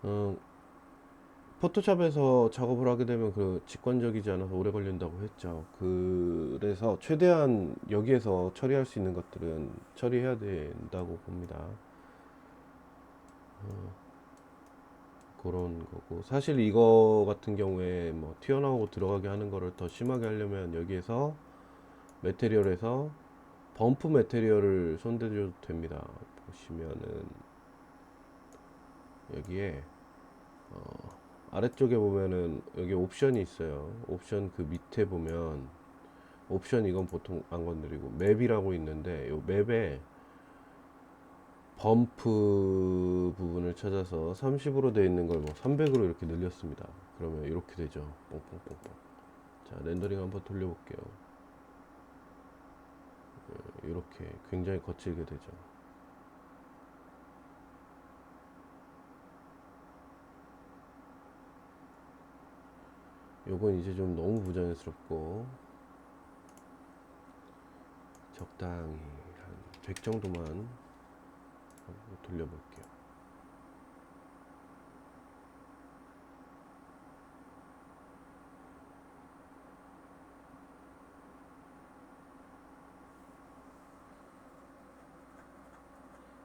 어, 포토샵에서 작업을 하게 되면 그 직관적이지 않아서 오래 걸린다고 했죠. 그래서 최대한 여기에서 처리할 수 있는 것들은 처리해야 된다고 봅니다. 그런 거고, 사실 이거 같은 경우에 뭐 튀어나오고 들어가게 하는 거를 더 심하게 하려면 여기에서 메테리얼에서 범프 메테리얼을 손대줘도 됩니다. 보시면은 여기에 아래쪽에 보면은 여기 옵션이 있어요. 옵션 그 밑에 보면 옵션, 이건 보통 안 건드리고 맵이라고 있는데, 이 맵에 범프 부분을 찾아서 30으로 되어 있는 걸 뭐 300으로 이렇게 늘렸습니다. 그러면 이렇게 되죠. 뽕뽕뽕뽕. 자, 렌더링 한번 돌려볼게요. 이렇게 굉장히 거칠게 되죠. 요건 이제 좀 너무 부자연스럽고, 적당히 한 100 정도만 돌려볼게요.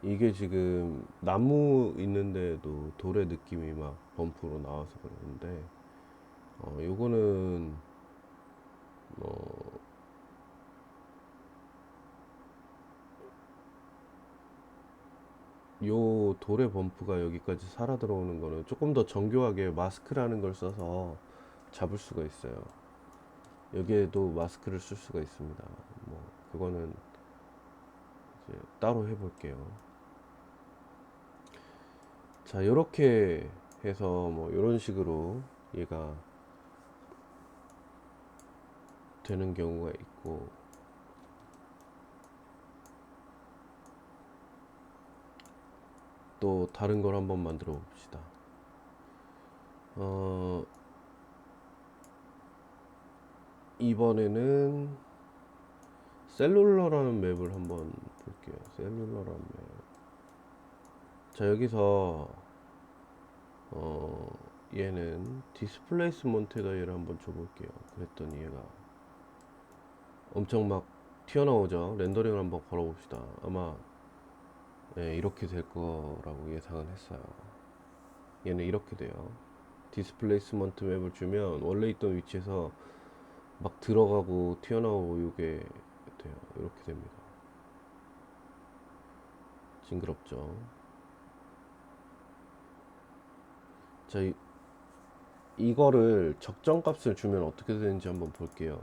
이게 지금 나무 있는데도 돌의 느낌이 막 범프로 나와서 그러는데, 요거는 뭐 요 돌의 범프가 여기까지 살아 들어오는 거는 조금 더 정교하게 마스크라는 걸 써서 잡을 수가 있어요. 여기에도 마스크를 쓸 수가 있습니다. 뭐 그거는 이제 따로 해볼게요. 자, 요렇게 해서 뭐 요런 식으로 얘가 되는 경우가 있고, 또 다른 걸 한번 만들어 봅시다. 어, 이번에는 셀룰러라는 맵을 한번 볼게요. 셀룰러라는 맵. 자, 여기서 얘는 디스플레이스먼트에다 얘를 한번 줘볼게요. 그랬더니 얘가 엄청 막 튀어나오죠. 렌더링을 한번 걸어봅시다. 아마 이렇게 될 거라고 예상은 했어요. 얘는 이렇게 돼요. 디스플레이스먼트 맵을 주면 원래 있던 위치에서 막 들어가고 튀어나오고 이게 돼요. 이렇게 됩니다. 징그럽죠. 자, 이거를 적정값을 주면 어떻게 되는지 한번 볼게요.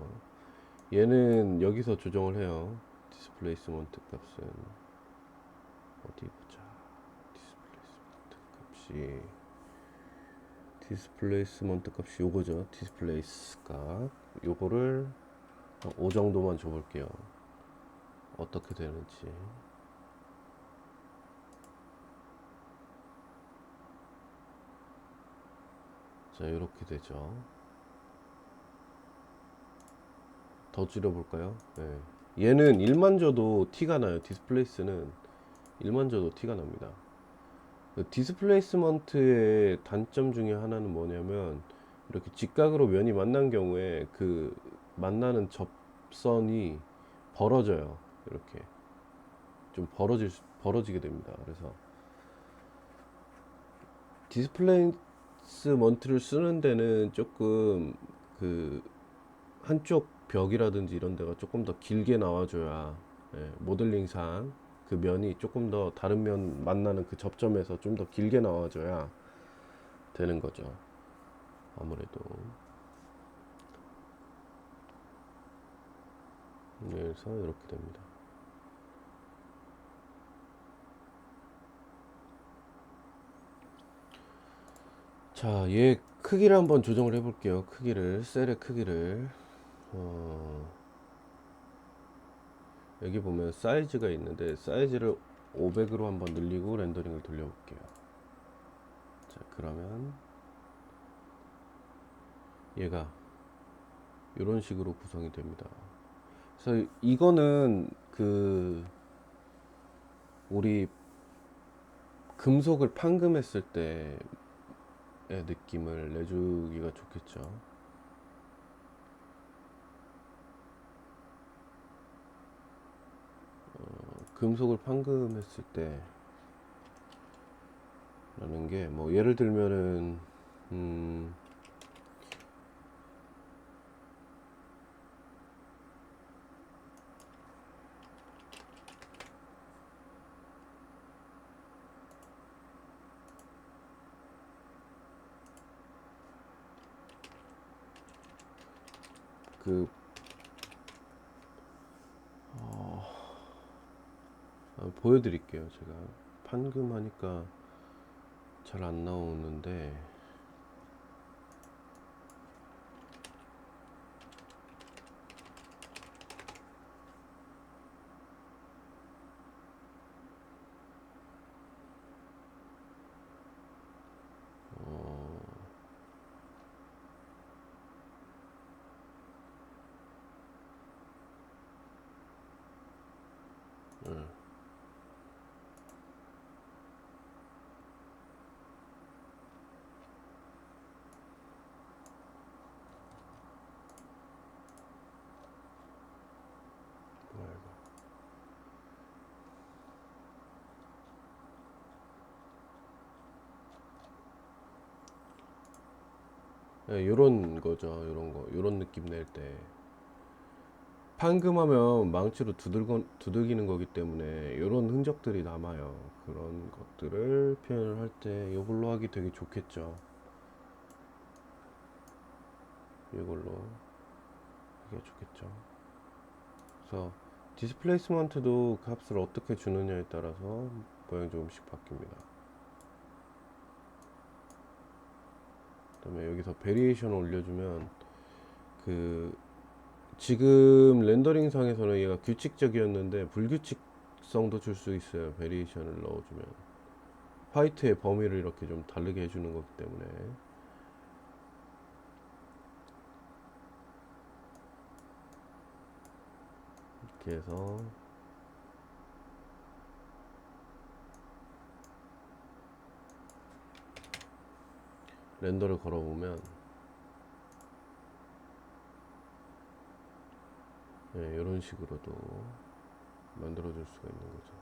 얘는 여기서 조정을 해요. 디스플레이스먼트 값은 어디 보자. 디스플레이스먼트 값이 요거죠. 디스플레이스 값 요거를 한 5 정도만 줘볼게요. 어떻게 되는지. 자, 이렇게 되죠. 더 줄여볼까요? 네. 얘는 1만 줘도 티가 나요. 디스플레이스는 1만 줘도 티가 납니다. 그 디스플레이스먼트의 단점 중에 하나는 뭐냐면, 이렇게 직각으로 면이 만난 경우에 그 만나는 접선이 벌어져요. 이렇게 좀 벌어지게 됩니다. 그래서 디스플레이스먼트를 쓰는 데는 조금 그 한쪽 벽이라든지 이런 데가 조금 더 길게 나와줘야, 모델링상 그 면이 조금 더 다른 면 만나는 그 접점에서 좀 더 길게 나와줘야 되는 거죠. 아무래도. 그래서 이렇게 됩니다. 자, 얘 크기를 한번 조정을 해볼게요. 크기를, 셀의 크기를. 어, 여기 보면 사이즈가 있는데 사이즈를 500으로 한번 늘리고 렌더링을 돌려볼게요. 자, 그러면 얘가 이런 식으로 구성이 됩니다. 그래서 이거는 그 우리 금속을 판금했을 때 느낌을 내주기가 좋겠죠. 금속을 판금했을 때 라는 게 뭐 예를 들면은 음, 그 보여드릴게요. 제가 판금하니까 잘 안 나오는데 어, 네. 뭐야 이거. 네, 요런 거죠. 요런 거, 요런 느낌 낼 때. 판금하면 망치로 두들기는 거기 때문에 요런 흔적들이 남아요. 그런 것들을 표현을 할 때 이걸로 하기 되게 좋겠죠. 이걸로 하기 좋겠죠. 그래서 디스플레이스먼트도 값을 어떻게 주느냐에 따라서 모양이 조금씩 바뀝니다. 그다음에 여기서 베리에이션을 올려주면 그 지금 렌더링 상에서는 얘가 규칙적이었는데 불규칙성도 줄 수 있어요. 베리에이션을 넣어주면 화이트의 범위를 이렇게 좀 다르게 해주는 거기 때문에 이렇게 해서 렌더를 걸어보면 이런 식으로도 만들어 줄 수가 있는 거죠.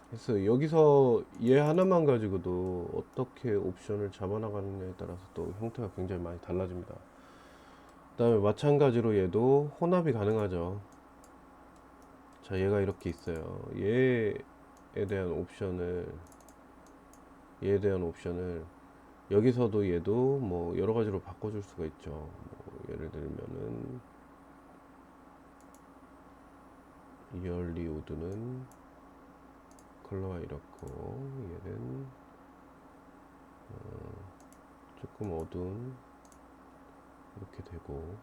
그래서 여기서 얘 하나만 가지고도 어떻게 옵션을 잡아나가느냐에 따라서 또 형태가 굉장히 많이 달라집니다. 그 다음에 마찬가지로 얘도 혼합이 가능하죠. 자, 얘가 이렇게 있어요. 대한 옵션을 얘에 대한 옵션을 여기서도 얘도 뭐 여러 가지로 바꿔줄 수가 있죠. 뭐 예를 들면은 이얼리 우드는 컬러가 이렇고 얘는 조금 어두운 이렇게 되고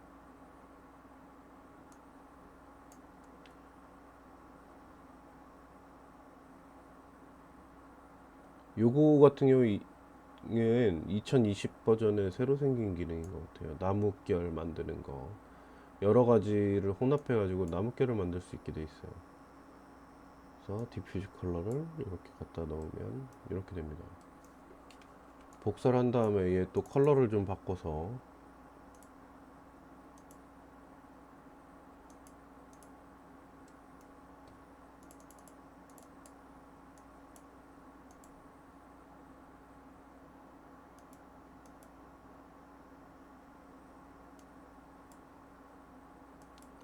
요거 같은 경우에는 2020 버전에 새로 생긴 기능인 것 같아요. 나뭇결 만드는 거 여러 가지를 혼합해 가지고 나뭇결을 만들 수 있게 돼 있어요. 그래서 디퓨즈 컬러를 이렇게 갖다 넣으면 이렇게 됩니다. 복사를 한 다음에 얘 또 컬러를 좀 바꿔서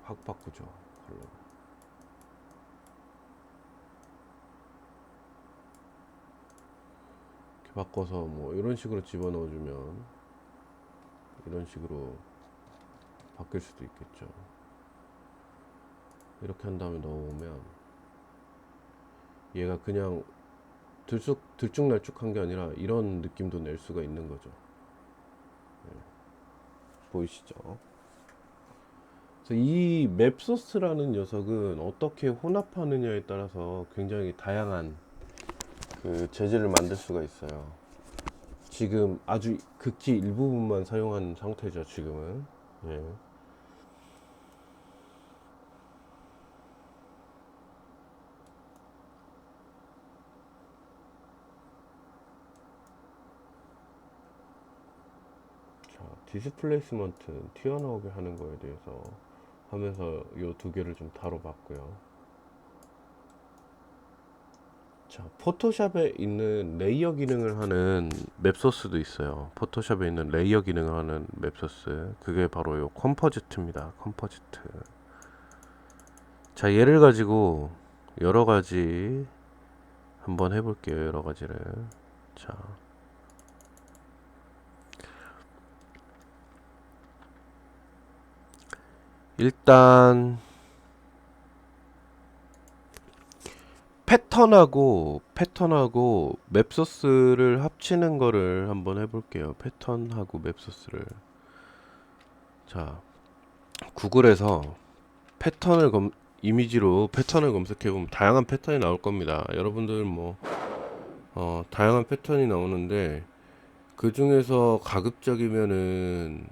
확 바꾸죠. 컬러 이렇게 바꿔서 뭐 이런 식으로 집어넣어 주면 이런 식으로 바뀔 수도 있겠죠. 이렇게 한 다음에 넣어보면 얘가 그냥 들쭉날쭉한 게 아니라 이런 느낌도 낼 수가 있는 거죠. 보이시죠? 그래서 이 맵소스라는 녀석은 어떻게 혼합하느냐에 따라서 굉장히 다양한 그 재질을 만들 수가 있어요. 지금 아주 극히 일부분만 사용한 상태죠, 지금은. 예. 디스플레이스먼트 튀어나오게 하는 거에 대해서 하면서 요 두 개를 좀 다뤄봤고요. 자, 포토샵에 있는 레이어 기능을 하는 맵소스도 있어요. 포토샵에 있는 레이어 기능을 하는 맵소스. 그게 바로 요 컴포지트입니다. 컴포지트. 자, 얘를 가지고 여러 가지 한번 해볼게요. 여러 가지를. 자, 일단 패턴하고 맵소스를 합치는 거를 한번 해볼게요. 패턴하고 맵소스를. 자, 구글에서 패턴을 이미지로 패턴을 검색해 보면 다양한 패턴이 나올 겁니다. 여러분들 뭐 다양한 패턴이 나오는데 그 중에서 가급적이면은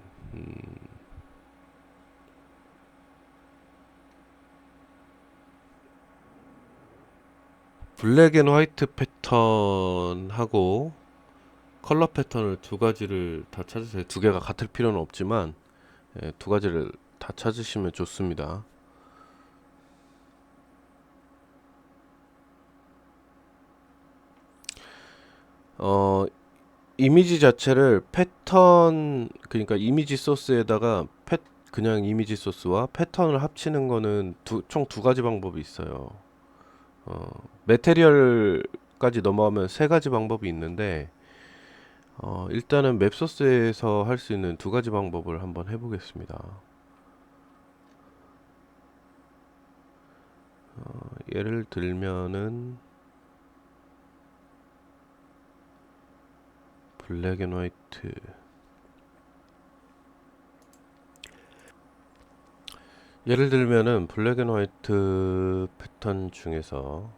블랙 앤 화이트 패턴하고 컬러 패턴을 두 가지를 다 찾으세요. 두 개가 같을 필요는 없지만 두 가지를 다 찾으시면 좋습니다. 어, 이미지 자체를 패턴, 그러니까 이미지 소스에다가 그냥 이미지 소스와 패턴을 합치는 거는 총 두 가지 방법이 있어요. 매테리얼까지 넘어가면 세 가지 방법이 있는데, 일단은 맵소스에서 할 수 있는 두 가지 방법을 한번 해보겠습니다. 예를 들면은, 블랙 앤 화이트. 예를 들면은 블랙 앤 화이트 패턴 중에서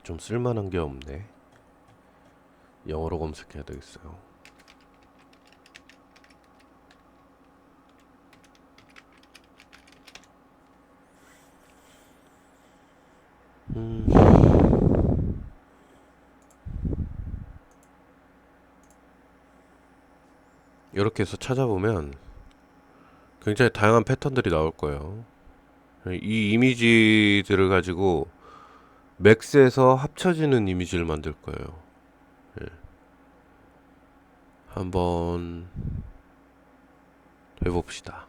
좀 쓸만한 게 없네. 영어로 검색해야 되겠어요. 이렇게 해서 찾아보면 굉장히 다양한 패턴들이 나올 거예요. 이 이미지들을 가지고 맥스에서 합쳐지는 이미지를 만들 거예요. 예. 한번 해봅시다.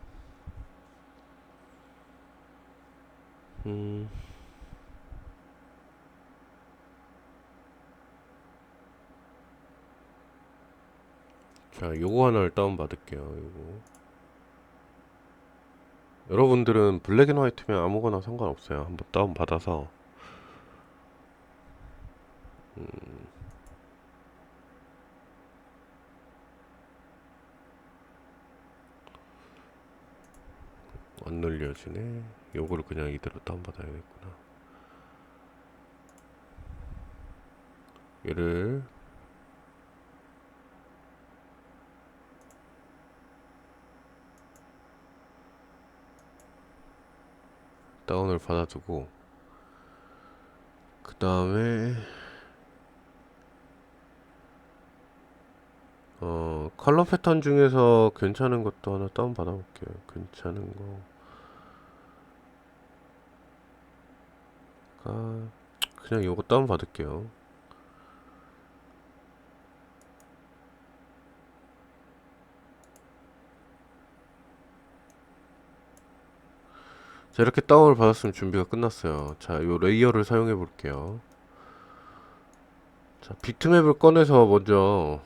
자, 요거 하나를 다운받을게요. 요거. 여러분들은 블랙 앤 화이트면 아무거나 상관없어요. 한번 다운받아서 안 눌려지네. 요거를 그냥 이대로 다운받아야겠구나. 얘를 다운을 받아두고 그 다음에 컬러 패턴 중에서 괜찮은 것도 하나 다운 받아볼게요. 괜찮은 거가 그냥 요거 다운 받을게요. 자, 이렇게 다운을 받았으면 준비가 끝났어요. 자, 요 레이어를 사용해 볼게요. 자, 비트맵을 꺼내서 먼저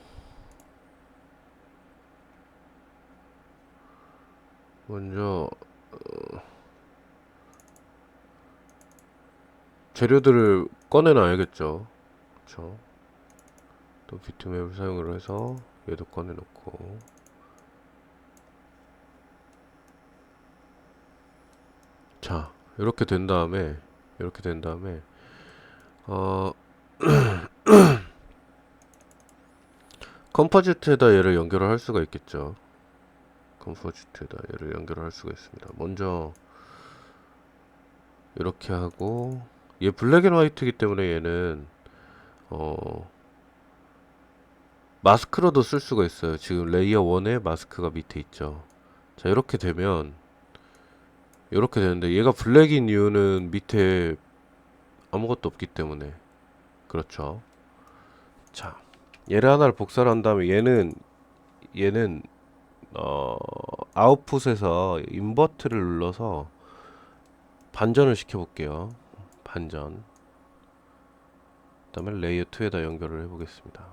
재료들을 꺼내놔야겠죠. 그쵸? 또 비트맵을 사용을 해서 얘도 꺼내놓고 자, 이렇게 된 다음에 어 컴포지트에다 얘를 연결을 할 수가 있겠죠. 컴포지트에다 얘를 연결을 할 수가 있습니다. 먼저 이렇게 하고 얘 블랙 앤 화이트이기 때문에 얘는 마스크로도 쓸 수가 있어요. 지금 레이어 1에 마스크가 밑에 있죠. 자, 이렇게 되는데 얘가 블랙인 이유는 밑에 아무것도 없기 때문에 그렇죠. 자, 얘를 하나를 복사를 한 다음에 얘는 어, 아웃풋에서 인버트를 눌러서 반전을 시켜 볼게요. 반전. 그다음에 레이어 2에다 연결을 해 보겠습니다.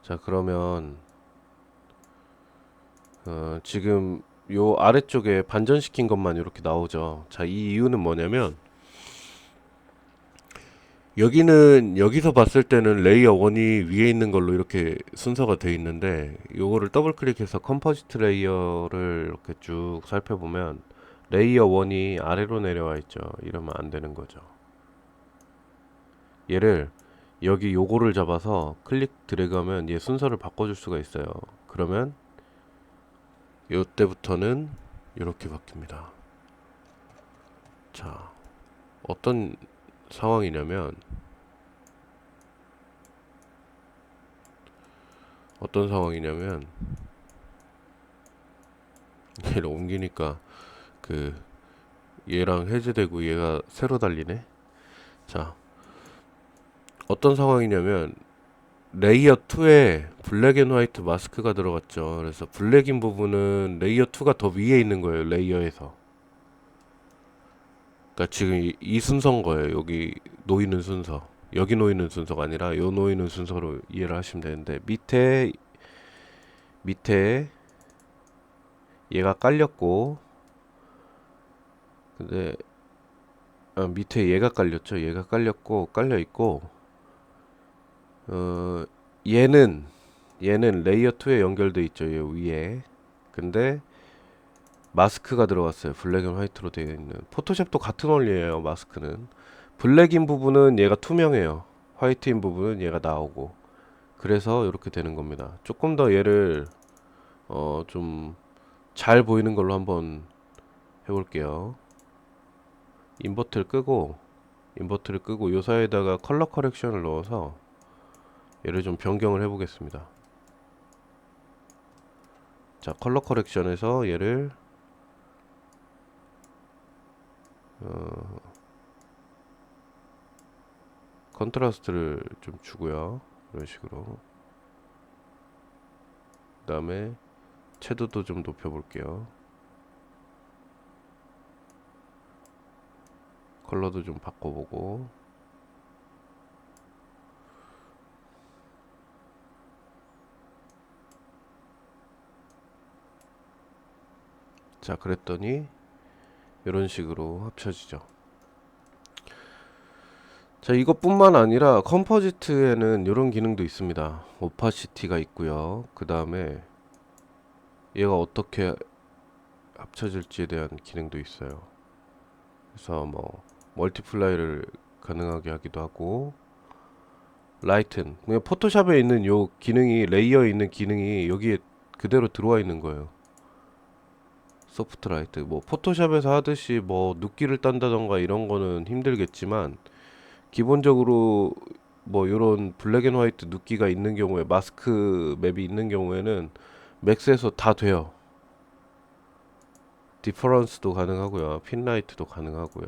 자, 그러면 지금 요 아래쪽에 반전시킨 것만 이렇게 나오죠. 자, 이 이유는 뭐냐면 여기는 여기서 봤을 때는 레이어 1이 위에 있는 걸로 이렇게 순서가 되어 있는데 요거를 더블 클릭해서 컴포지트 레이어를 이렇게 쭉 살펴보면 레이어 1이 아래로 내려와 있죠. 이러면 안 되는 거죠. 얘를 여기 요거를 잡아서 클릭 드래그하면 얘 순서를 바꿔줄 수가 있어요. 그러면 요때부터는 이렇게 바뀝니다. 자, 어떤 상황이냐면 얘를 옮기니까 그 얘랑 해제되고 얘가 새로 달리네. 자, 어떤 상황이냐면 레이어 2에 블랙 앤 화이트 마스크가 들어갔죠. 그래서 블랙인 부분은 레이어 2가 더 위에 있는 거예요. 레이어에서. 그러니까 지금 이 순서인 거예요. 여기 놓이는 순서. 여기 놓이는 순서가 아니라 요 놓이는 순서로 이해를 하시면 되는데 밑에 얘가 깔렸고 근데 밑에 얘가 깔렸죠. 얘가 깔렸고 깔려 있고 어 얘는 레이어 2에 연결돼 있죠. 얘 위에. 근데 마스크가 들어갔어요. 블랙 앤 화이트로 되어 있는. 포토샵도 같은 원리예요. 마스크는 블랙인 부분은 얘가 투명해요. 화이트인 부분은 얘가 나오고. 그래서 이렇게 되는 겁니다. 조금 더 얘를 좀 잘 보이는 걸로 한번 해볼게요. 인버트를 끄고 요 사이에다가 컬러 커렉션을 넣어서 얘를 좀 변경을 해보겠습니다. 자, 컬러 커렉션에서 얘를 컨트라스트를 좀 주고요. 이런 식으로. 그 다음에 채도도 좀 높여볼게요. 컬러도 좀 바꿔보고. 자, 그랬더니 이런 식으로 합쳐지죠. 자, 이것뿐만 아니라 컴포지트에는 이런 기능도 있습니다. 오파시티가 있고요. 그 다음에 얘가 어떻게 합쳐질지에 대한 기능도 있어요. 그래서 뭐 멀티플라이를 가능하게 하기도 하고, 라이튼, 그냥 포토샵에 있는 요 기능이, 레이어에 있는 기능이 여기에 그대로 들어와 있는 거예요. 소프트 라이트, 뭐 포토샵에서 하듯이 뭐 눕기를 딴다던가 이런 거는 힘들겠지만 기본적으로 뭐 요런 블랙 앤 화이트 눕기가 있는 경우에, 마스크 맵이 있는 경우에는 맥스에서 다 돼요. 디퍼런스도 가능하고요. 핀라이트도 가능하고요.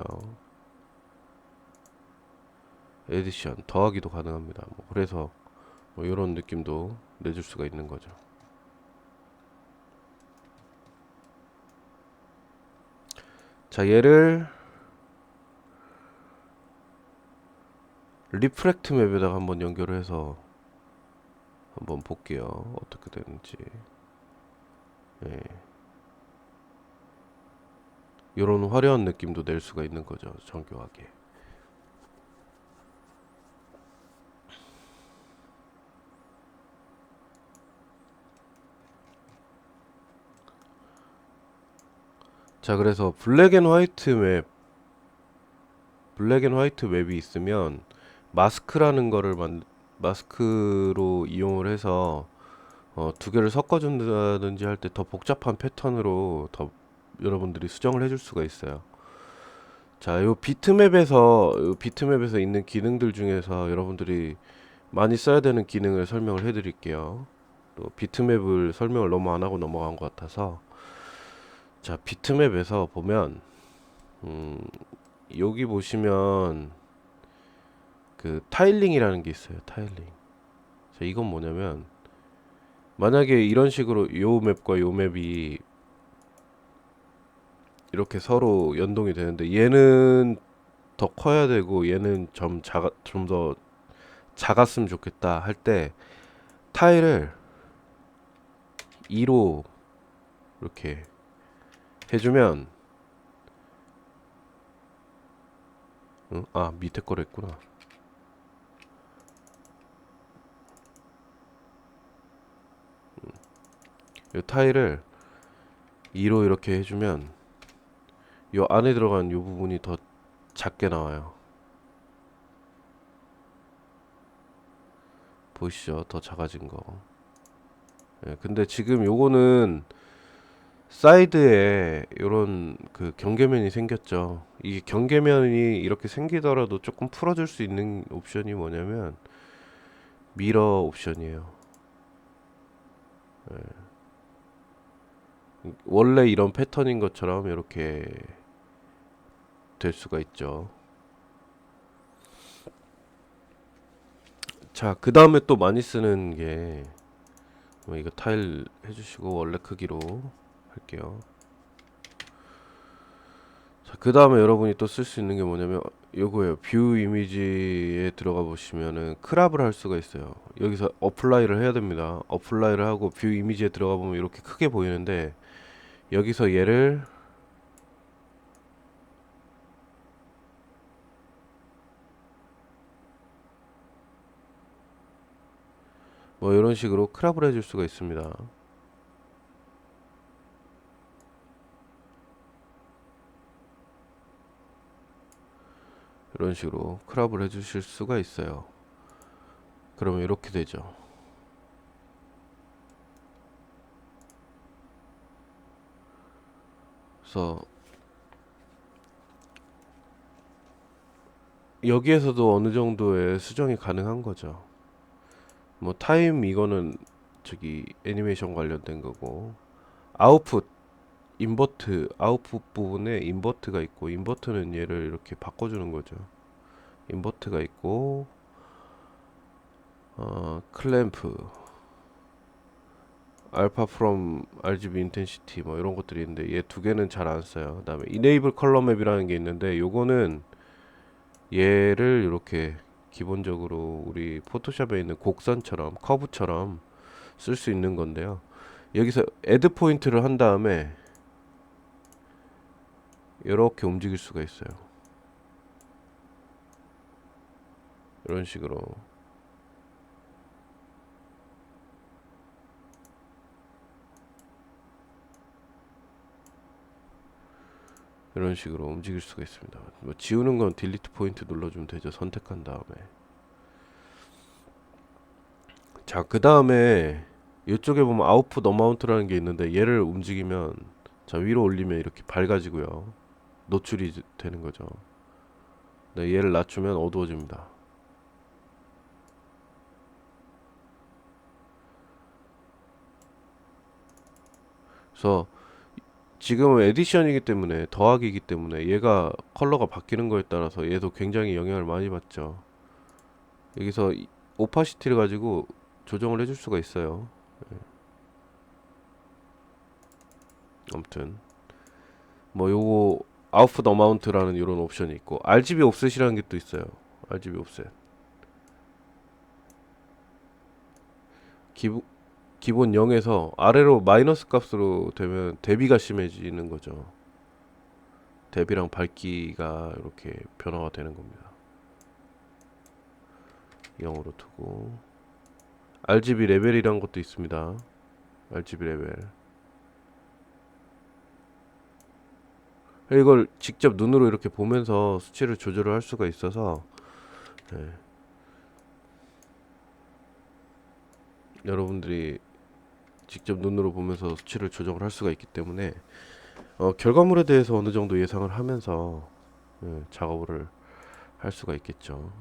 에디션 더하기도 가능합니다. 뭐 그래서 뭐 이런 느낌도 내줄 수가 있는 거죠. 자, 얘를 리프렉트 맵에다가 한번 연결을 해서 한번 볼게요. 어떻게 되는지. 예. 이런 화려한 느낌도 낼 수가 있는 거죠. 정교하게. 자, 그래서 블랙 앤 화이트 맵이 있으면 마스크라는 거를 마스크로 이용을 해서 두 개를 섞어준다든지 할 때 더 복잡한 패턴으로 더 여러분들이 수정을 해줄 수가 있어요. 자, 요 비트맵에서 있는 기능들 중에서 여러분들이 많이 써야 되는 기능을 설명을 해드릴게요. 또 비트맵을 설명을 너무 안 하고 넘어간 것 같아서. 자, 비트맵에서 보면 음, 여기 보시면 그 타일링이라는 게 있어요. 타일링. 자, 이건 뭐냐면 만약에 이런 식으로 요 맵과 요 맵이 이렇게 서로 연동이 되는데 얘는 더 커야 되고 얘는 좀 더 작았으면 좋겠다 할 때 타일을 2로 이렇게 해주면 응? 아 밑에 거로 했구나. 이 타일을 2로 이렇게 해주면 요 안에 들어간 요 부분이 더 작게 나와요. 보이시죠? 더 작아진 거. 예, 근데 지금 요거는 사이드에 요런 그 경계면이 생겼죠. 이 경계면이 이렇게 생기더라도 조금 풀어줄 수 있는 옵션이 뭐냐면 미러 옵션이에요. 원래 이런 패턴인 것처럼 이렇게 될 수가 있죠. 자, 그 다음에 또 많이 쓰는 게 이거 타일 해주시고 원래 크기로 할게요. 자, 그 다음에 여러분이 또 쓸 수 있는 게 뭐냐면 요거예요. 뷰 이미지에 들어가 보시면은 크랍을 할 수가 있어요. 여기서 어플라이를 해야 됩니다. 어플라이를 하고 뷰 이미지에 들어가 보면 이렇게 크게 보이는데 여기서 얘를 뭐 이런 식으로 크랍을 해줄 수가 있습니다. 이런 식으로 크랍을 해주실 수가 있어요. 그러면 이렇게 되죠. 그래서 여기에서도 어느 정도의 수정이 가능한 거죠. 뭐 타임 이거는 저기 애니메이션 관련된 거고 아웃풋 인버트 아웃풋 부분에 인버트가 있고 인버트는 얘를 이렇게 바꿔주는 거죠. 인버트가 있고 클램프 알파 프롬 RGB 인텐시티 뭐 이런 것들이 있는데 얘 두 개는 잘 안 써요. 그다음에 이네이블 컬러 맵이라는 게 있는데 요거는 얘를 이렇게 기본적으로 우리 포토샵에 있는 곡선처럼 커브처럼 쓸 수 있는 건데요. 여기서 애드 포인트를 한 다음에 이렇게 움직일 수가 있어요. 이런 식으로 이런 식으로 움직일 수가 있습니다. 뭐 지우는 건 딜리트 포인트 눌러주면 되죠. 선택한 다음에. 자, 그 다음에 이쪽에 보면 아웃풋 어마운트라는 게 있는데 얘를 움직이면 자 위로 올리면 이렇게 밝아지고요. 노출이 되는 거죠. 네, 얘를 낮추면 어두워집니다. 그래서 지금은 에디션이기 때문에 더하기이기 때문에 얘가 컬러가 바뀌는 거에 따라서 얘도 굉장히 영향을 많이 받죠. 여기서 오파시티를 가지고 조정을 해줄 수가 있어요. 아무튼 뭐 요거 아웃풋 어마운트라는 이런 옵션이 있고 RGB 옵셋이라는 게 또 있어요. RGB 옵셋 기본 기본 0에서 아래로 마이너스 값으로 되면 대비가 심해지는 거죠. 대비랑 밝기가 이렇게 변화가 되는 겁니다. 0으로 두고 RGB 레벨이란 것도 있습니다. RGB 레벨 이걸 직접 눈으로 이렇게 보면서 수치를 조절을 할 수가 있어서 네. 여러분들이 직접 눈으로 보면서 수치를 조정을 할 수가 있기 때문에 결과물에 대해서 어느 정도 예상을 하면서 작업을 할 수가 있겠죠.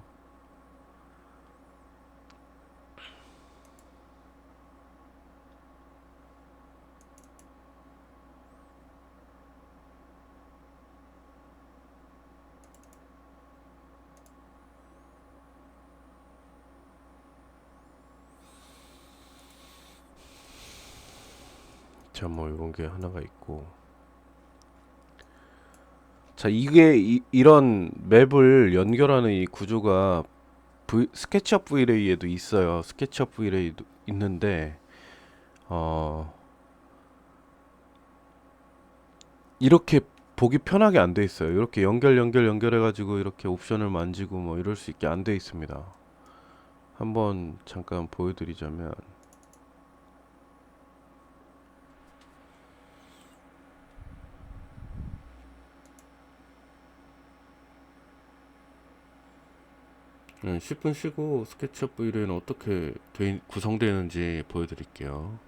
자, 뭐 이런 게 하나가 있고. 자, 이게 이런 맵을 연결하는 이 구조가 스케치업 V-Ray에도 있어요. 스케치업 V-Ray도 있는데 어, 이렇게 보기 편하게 안 돼 있어요. 이렇게 연결해가지고 이렇게 옵션을 만지고 뭐 이럴 수 있게 안 돼 있습니다. 한번 잠깐 보여드리자면 네, 10분 쉬고 스케치업 V-Ray는 어떻게 구성되는지 보여드릴게요.